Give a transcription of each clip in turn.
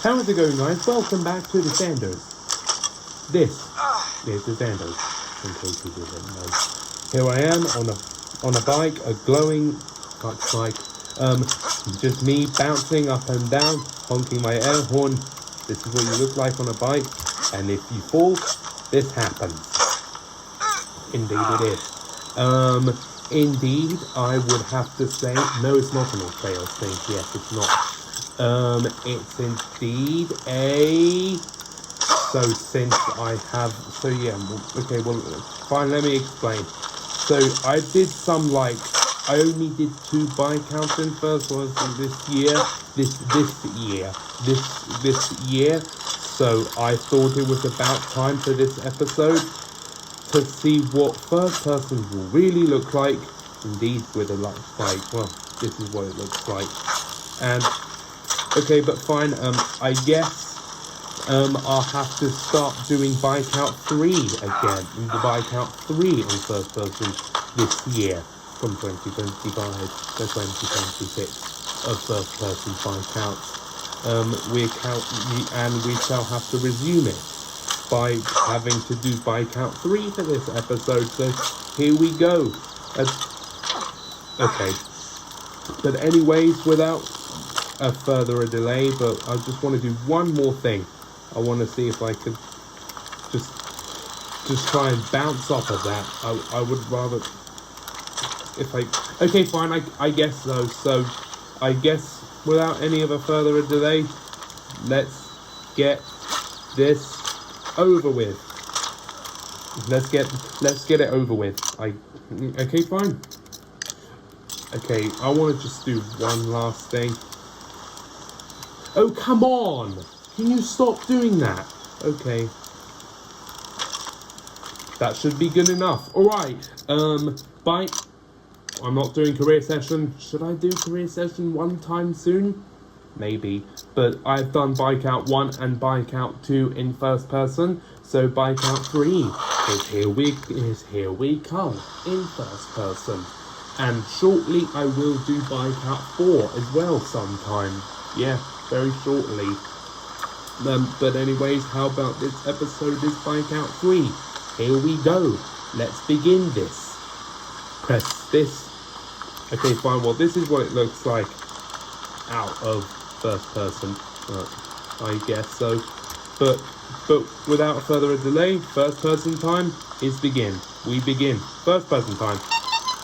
How is it going, guys? Welcome back to the Sanders. This is the Sanders, in case you didn't know. Here I am on a bike, a glowing bike. Just me bouncing up and down, honking my air horn. This is what you look like on a bike. And if you fall, this happens. Indeed it is. Indeed, I would have to say, no, it's not an all-fail thing. Yes, it's not. It's indeed a... So since I have... So yeah, okay, well, fine, let me explain. So I did some, like, I only did 2 BIKEOUTs in first person this year. This year. So I thought it was about time for this episode to see what first person will really look like. Indeed, with a lot like, well, this is what it looks like. And okay, but fine. I guess I'll have to start doing BIKEOUT 3 again. The BIKEOUT 3 in first person this year, from 2025 to 2026 of first person BIKEOUTs. We shall have to resume it by having to do BIKEOUT 3 for this episode. So here we go. Okay. But anyways, without a further delay, but I just want to do one more thing. I want to see if I could just try and bounce off of that. I would rather if I... Okay, fine, I guess so. So I guess without any other further delay, let's get this over with. Let's get it over with. Okay, fine. Okay, I want to just do one last thing. Oh, come on! Can you stop doing that? Okay. That should be good enough. Alright, bye. I'm not doing career session. Should I do career session one time soon? Maybe. But I've done BIKEOUT 1 and BIKEOUT 2 in first person. So BIKEOUT 3 is here we come in first person. And shortly I will do BIKEOUT 4 as well sometime. Yeah, very shortly. But anyways, how about this episode is BIKEOUT 3. Here we go. Let's begin this. Press this. Okay, fine. Well, this is what it looks like out of first person. I guess so. But without further delay, first person time is begin. We begin. First person time.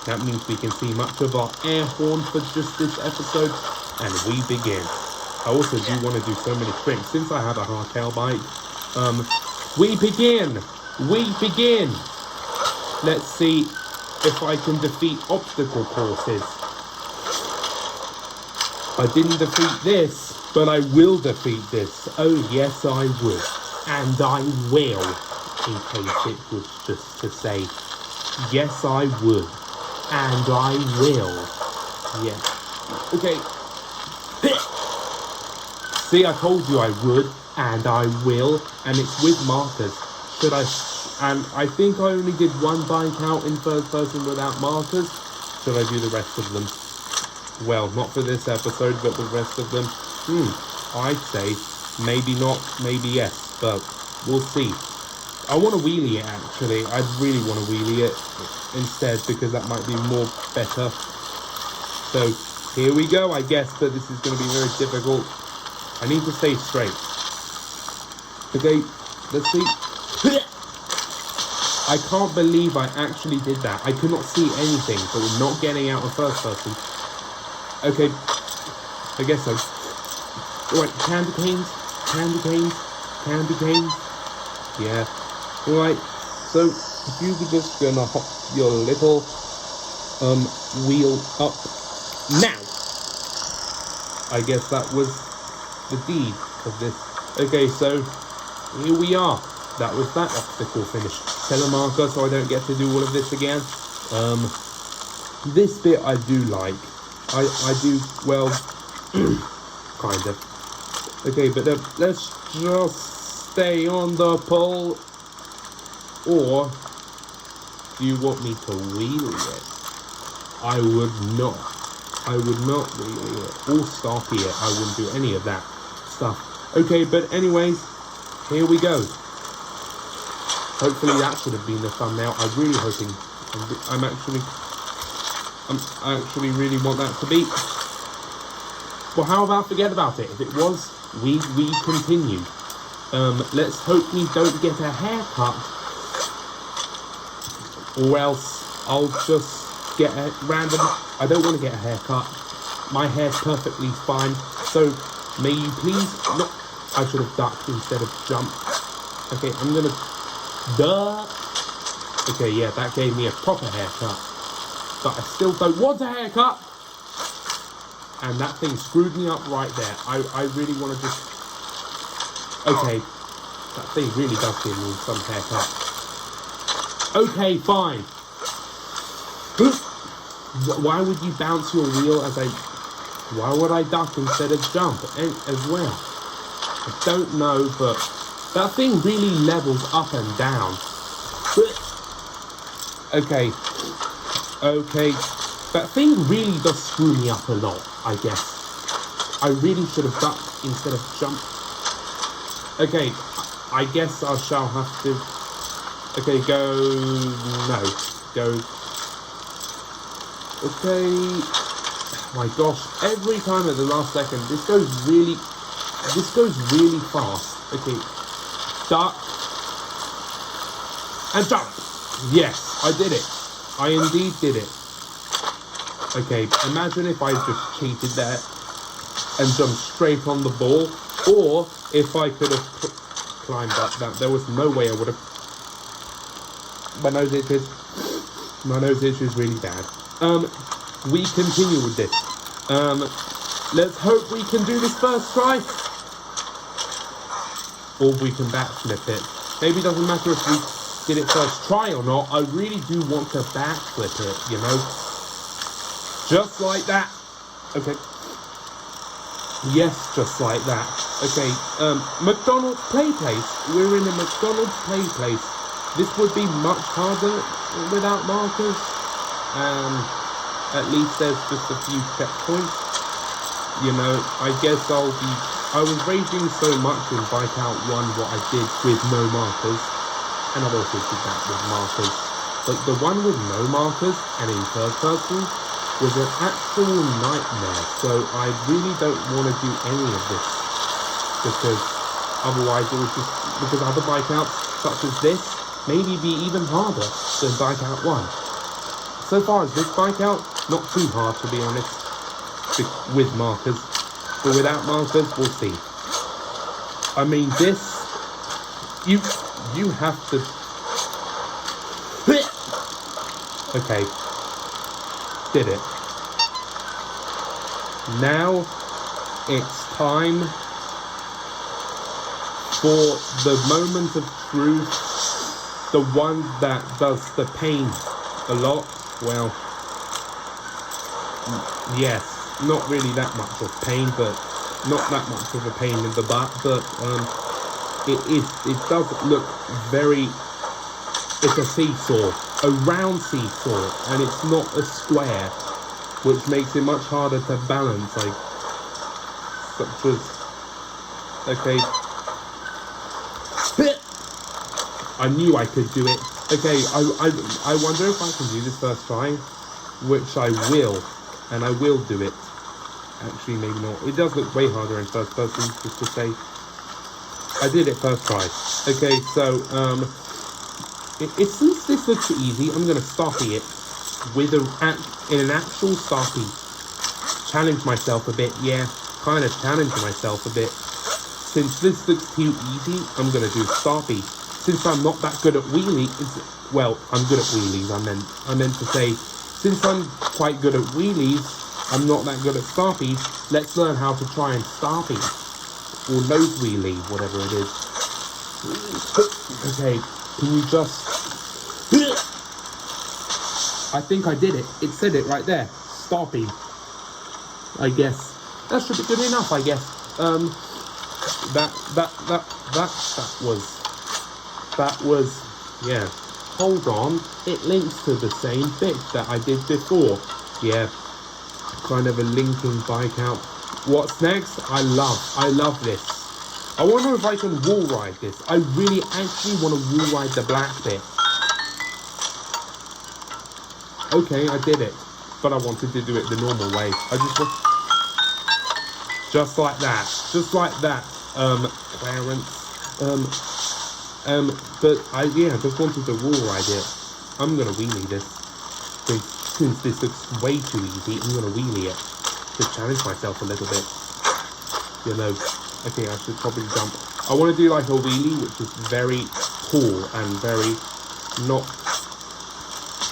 That means we can see much of our air horn for just this episode. And we begin. I also do want to do so many tricks. Since I have a hardtail bike, we begin. We begin. Let's see if I can defeat obstacle courses. I didn't defeat this, but I will defeat this. Oh yes, I would. And I will. In case it was just to say, yes, I would. And I will. Yes. Okay. See, I told you I would, and I will, and it's with markers. Should I... And I think I only did one BIKEOUT in first person without markers. Should I do the rest of them? Well, not for this episode, but the rest of them. I'd say maybe not, maybe yes, but we'll see. I want to wheelie it, actually. I really want to wheelie it instead, because that might be more better. So, here we go, I guess, but this is going to be very difficult. I need to stay straight. Okay, let's see. I can't believe I actually did that. I could not see anything, but we're not getting out of first person. Okay, I guess so. Alright, candy canes, candy canes, candy canes. Yeah. Alright, so you're just gonna hop your little wheel up now. I guess that was the deed of this. Okay, so here we are. That was that obstacle finish. Telemarker, so I don't get to do all of this again. This bit I do like. I do, well, kind of. Okay, but let's just stay on the pole. Or do you want me to wheelie it? I would not. I would not wheelie it. Or stop it. I wouldn't do any of that stuff. Okay, but anyways, here we go. Hopefully that should have been the thumbnail. I'm really hoping. I actually really want that to be. Well, how about forget about it? If it was, we continue. Let's hope we don't get a haircut, or else I'll just get a random. I don't want to get a haircut. My hair's perfectly fine. So may you please not. I should have ducked instead of jumped. Okay, I'm gonna. Duh. Okay, yeah, that gave me a proper haircut. But I still don't want a haircut. And that thing screwed me up right there. I really want to just... Okay. That thing really does give me some haircut. Okay, fine. Why would you bounce your wheel as I... Why would I duck instead of jump as well? I don't know, but... That thing really levels up and down. Okay. Okay. That thing really does screw me up a lot, I guess. I really should have ducked instead of jumped. Okay. I guess I shall have to... Okay, go... No. Go... Okay... Oh my gosh. Every time at the last second, this goes really fast. Okay. Duck. And jump. Yes, I did it. I indeed did it. Okay, imagine if I just cheated there and jumped straight on the ball, or if I could have climbed up that. There was no way I would have. My nose itches. My nose itches really bad. We continue with this. Let's hope we can do this first try. Or we can backflip it. Maybe it doesn't matter if we did it first try or not. I really do want to backflip it, you know? Just like that. Okay. Yes, just like that. Okay, McDonald's play place. We're in a McDonald's play place. This would be much harder without markers. At least there's just a few checkpoints. You know, I guess I was raging so much in BIKEOut 1 what I did with no markers, and I've also did that with markers. But the one with no markers and in third person was an actual nightmare, so I really don't want to do any of this, because otherwise it was just, because other BIKEOUts such as this maybe be even harder than BIKEOut 1. So far as this BIKEOut, not too hard to be honest, with markers. But without markers, we'll see. I mean, this... You have to... Okay. Did it. Now, it's time for the moment of truth. The one that does the pain a lot. Well... Yes. Not really that much of pain, but not that much of a pain in the butt, but it does look very, it's a seesaw, a round seesaw, and it's not a square, which makes it much harder to balance, like, such as, okay, I knew I could do it. Okay, I wonder if I can do this first try, which I will, and I will do it. Actually, maybe not. It does look way harder in first person, just to say. I did it first try. Okay, so, since this looks easy, I'm going to Starpy it with in an actual Starpy. Challenge myself a bit, yeah. Kind of challenge myself a bit. Since this looks too easy, I'm going to do Starpy. Since I'm not that good at wheelies, well, I'm good at wheelies, I meant to say, since I'm quite good at wheelies, I'm not that good at Starpies. Let's learn how to try and Starpy. Or nose wheelie, whatever it is. Okay, can you just... I think I did it. It said it right there. Starpy. I guess. That should be good enough, I guess. That was... Yeah. Hold on. It links to the same bit that I did before. Yeah. Kind of a linking BIKEOut. What's next? I love this. I wonder if I can wall ride this. I really actually want to wall ride the black bit. Okay, I did it. But I wanted to do it the normal way. Just like that. Just like that, Clarence. But I just wanted to wall ride it. I'm gonna wheelie this. Since this looks way too easy, I'm gonna wheelie it. To challenge myself a little bit. You know, okay, I should probably jump. I want to do like a wheelie, which is very tall and very not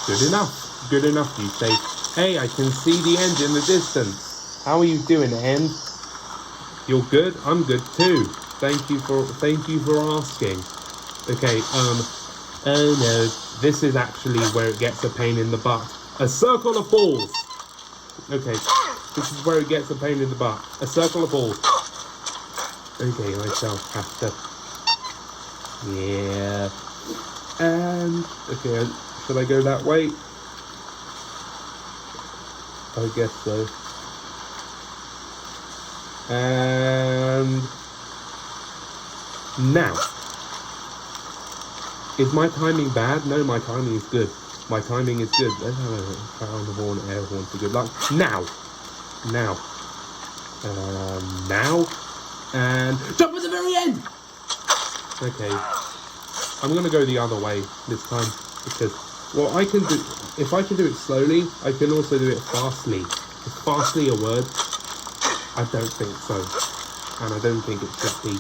good enough. Good enough, you say. Hey, I can see the end in the distance. How are you doing, End? You're good? I'm good too. Thank you for asking. Okay, oh no, this is actually where it gets a pain in the butt. A circle of balls. Okay, this is where it gets a pain in the butt. A circle of balls. Okay, I shall have to. Yeah. And okay, should I go that way? I guess so. And now, is my timing bad? No, my timing is good. My timing is good. Let's have a crown of horn, air horn for good luck. Now, now, and jump at the very end. Okay, I'm gonna go the other way this time because well, I can do. If I can do it slowly, I can also do it fastly. Is fastly a word? I don't think so. And I don't think it should be.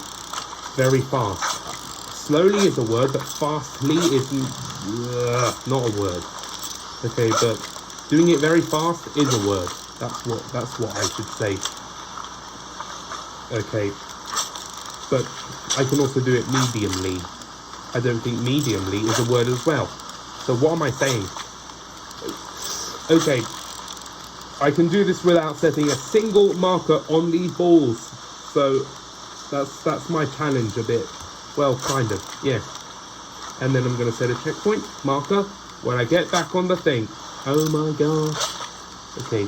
Very fast. Slowly is a word, but fastly is not a word. Okay, but doing it very fast is a word. That's what I should say. Okay. But I can also do it mediumly. I don't think mediumly is a word as well. So what am I saying? Okay, I can do this without setting a single marker on these balls. So that's my challenge a bit. Well, kind of, yeah. And then I'm going to set a checkpoint marker when I get back on the thing. Oh my gosh. Okay.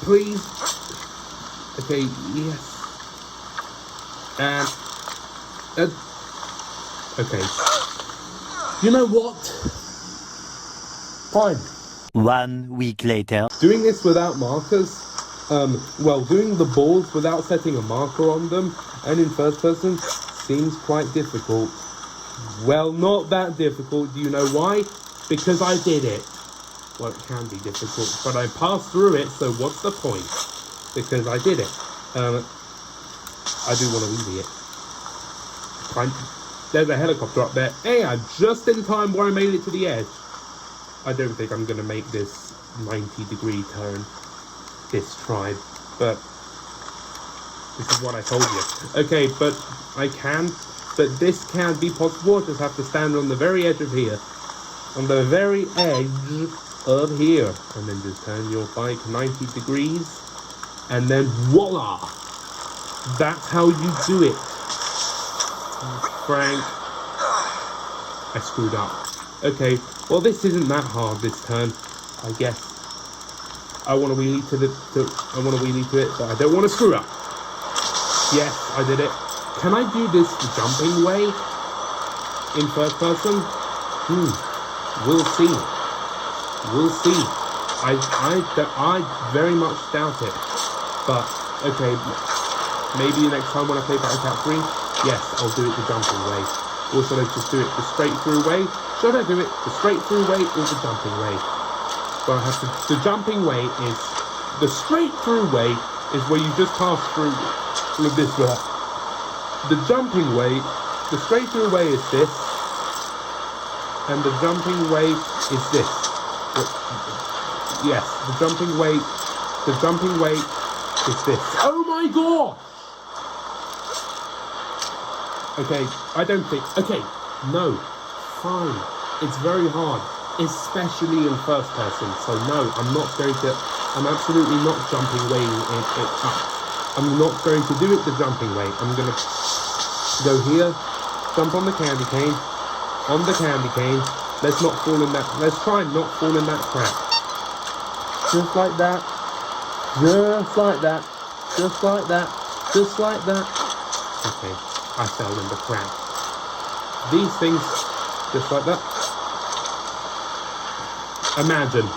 Please. Okay, yes. And okay. You know what? Fine. 1 week later. Doing this without markers, doing the balls without setting a marker on them and in first person seems quite difficult. Well, not that difficult. Do you know why? Because I did it. Well, it can be difficult, but I passed through it, so what's the point? Because I did it. I do want to wheelie it. Fine. There's a helicopter up there. Hey, I'm just in time where I made it to the edge. I don't think I'm going to make this 90-degree turn this try, but this is what I told you. Okay, but this can be possible. I just have to stand on the very edge of here. On the very edge of here. And then just turn your bike 90 degrees. And then voila! That's how you do it. Frank. I screwed up. Okay, well this isn't that hard this turn, I guess. I want to wheelie to it, but I don't want to screw up. Yes, I did it. Can I do this the jumping way in first person? We'll see. We'll see. I very much doubt it. But okay, maybe next time when I play BIKEOUT 3, yes, I'll do it the jumping way. Or should I just do it the straight through way? Should I do it the straight through way or the jumping way? Well, I have to. The jumping way is the straight through way is where you just pass through this way. The jumping way, the straight through way is this, and the jumping way is this. Yes, the jumping way is this. Oh my god! Okay, I don't think. Okay, no, fine. It's very hard, especially in first person. So no, I'm absolutely not jumping way it up. I'm not going to do it the jumping way. I'm going to go here, jump on the candy cane, Let's not fall in that. Let's try and not fall in that trap. Just like that. Just like that. Just like that. Just like that. Okay, I fell in the crap. These things, just like that. Imagine,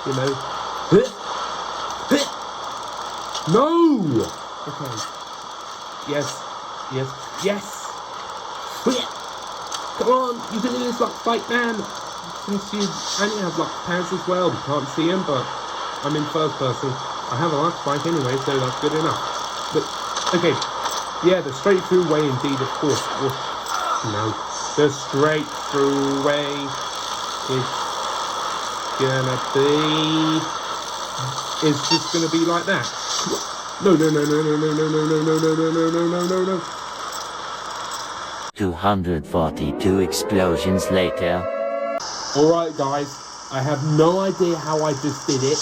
you know. No! Okay. Yes. Come on, you can do this like Fight Man. Since you only have like pants as well, you can't see him, but I'm in first person. I have a large spike anyway, so that's good enough. But okay, yeah, the straight through way indeed, of course. No, the straight through way is gonna be. It's just gonna be like that. No. 242 explosions later. Alright guys, I have no idea how I just did it.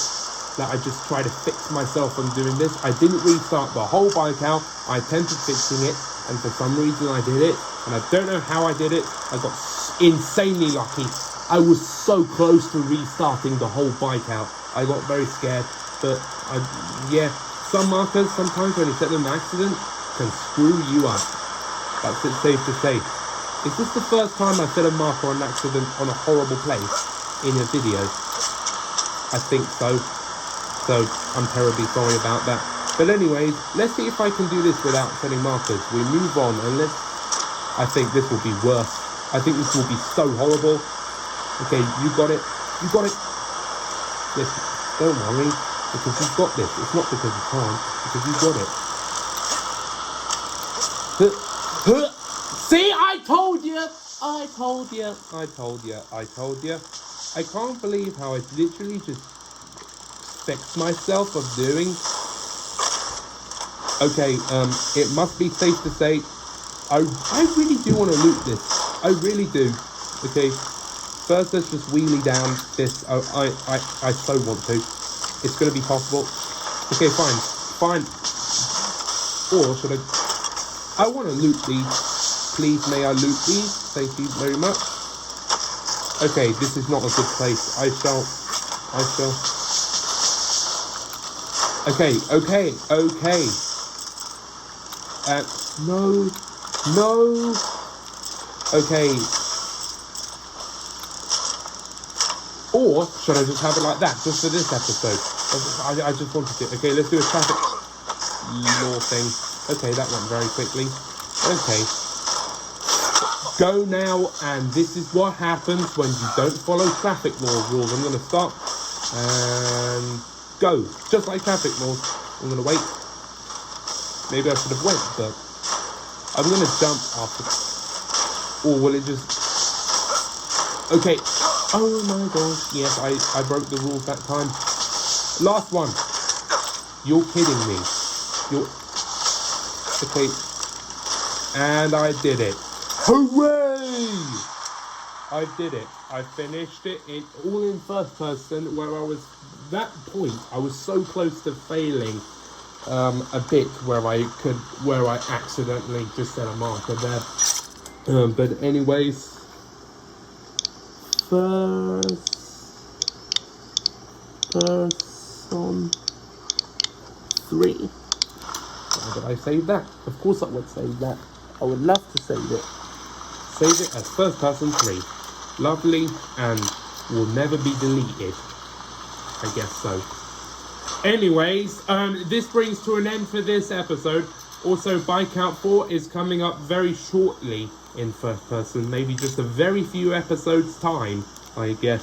That I just tried to fix myself on doing this. I didn't restart the whole BIKEOut. I attempted fixing it, and for some reason I did it. And I don't know how I did it. I got insanely lucky. I was so close to restarting the whole BIKEOut. I got very scared, but yeah, some markers sometimes when you set them in accident can screw you up. That's it, safe to say. Is this the first time I set a marker on accident on a horrible place in a video? I think so. So I'm terribly sorry about that. But anyways, let's see if I can do this without setting markers. We move on, and I think this will be worse. I think this will be so horrible. Okay, you got it. Yes, don't worry, because you've got this. It's not because you can't, because you've got it. See, I told you. I can't believe how I literally just fixed myself of doing. Okay, it must be safe to say, I really do want to loot this. I really do. Okay, first let's just wheelie down this. Oh, I so want to. It's going to be possible. Okay, fine. Or should I want to loot these. Please, may I loot these? Thank you very much. Okay, this is not a good place. I shall. Okay. No. Okay. Or should I just have it like that, just for this episode? I just wanted it. Okay, let's do a traffic law thing. Okay, that went very quickly. Okay. Go now, and this is what happens when you don't follow traffic law rules. I'm going to stop and go, just like traffic laws. I'm going to wait. Maybe I should have waited, but I'm going to jump after. Or will it just... Okay. Oh my gosh. Yes, I broke the rules that time. Last one. You're kidding me. Okay. And I did it. Hooray! I did it. I finished it all in first person, where I was... That point, I was so close to failing a bit where I accidentally just set a marker there. But anyways, first person 3. Why did I save that? Of course I would save that. I would love to save it. Save it as first person 3. Lovely, and will never be deleted. I guess so. Anyways, this brings to an end for this episode. Also, BIKEOut 4 is coming up very shortly in first person. Maybe just a very few episodes time, I guess.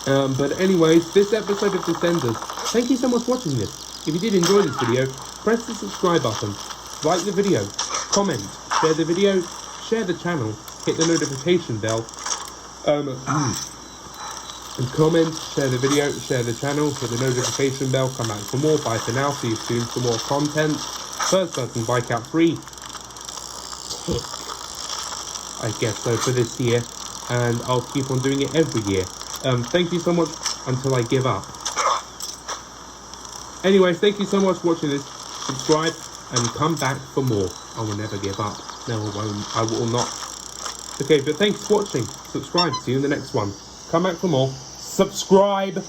But anyways, this episode of Descenders. Thank you so much for watching this. If you did enjoy this video, press the subscribe button, like the video, comment, share the video, share the channel, hit the notification bell, and comment, share the video, share the channel, hit the notification bell, come back for more. Bye for now, see you soon for more content. First person BIKEOut 3. Tick. I guess so for this year, and I'll keep on doing it every year. Thank you so much until I give up. Anyways, thank you so much for watching this. Subscribe and come back for more. I will never give up. No, I won't. I will not. Okay, but thanks for watching. Subscribe. See you in the next one. Come back for more. Subscribe.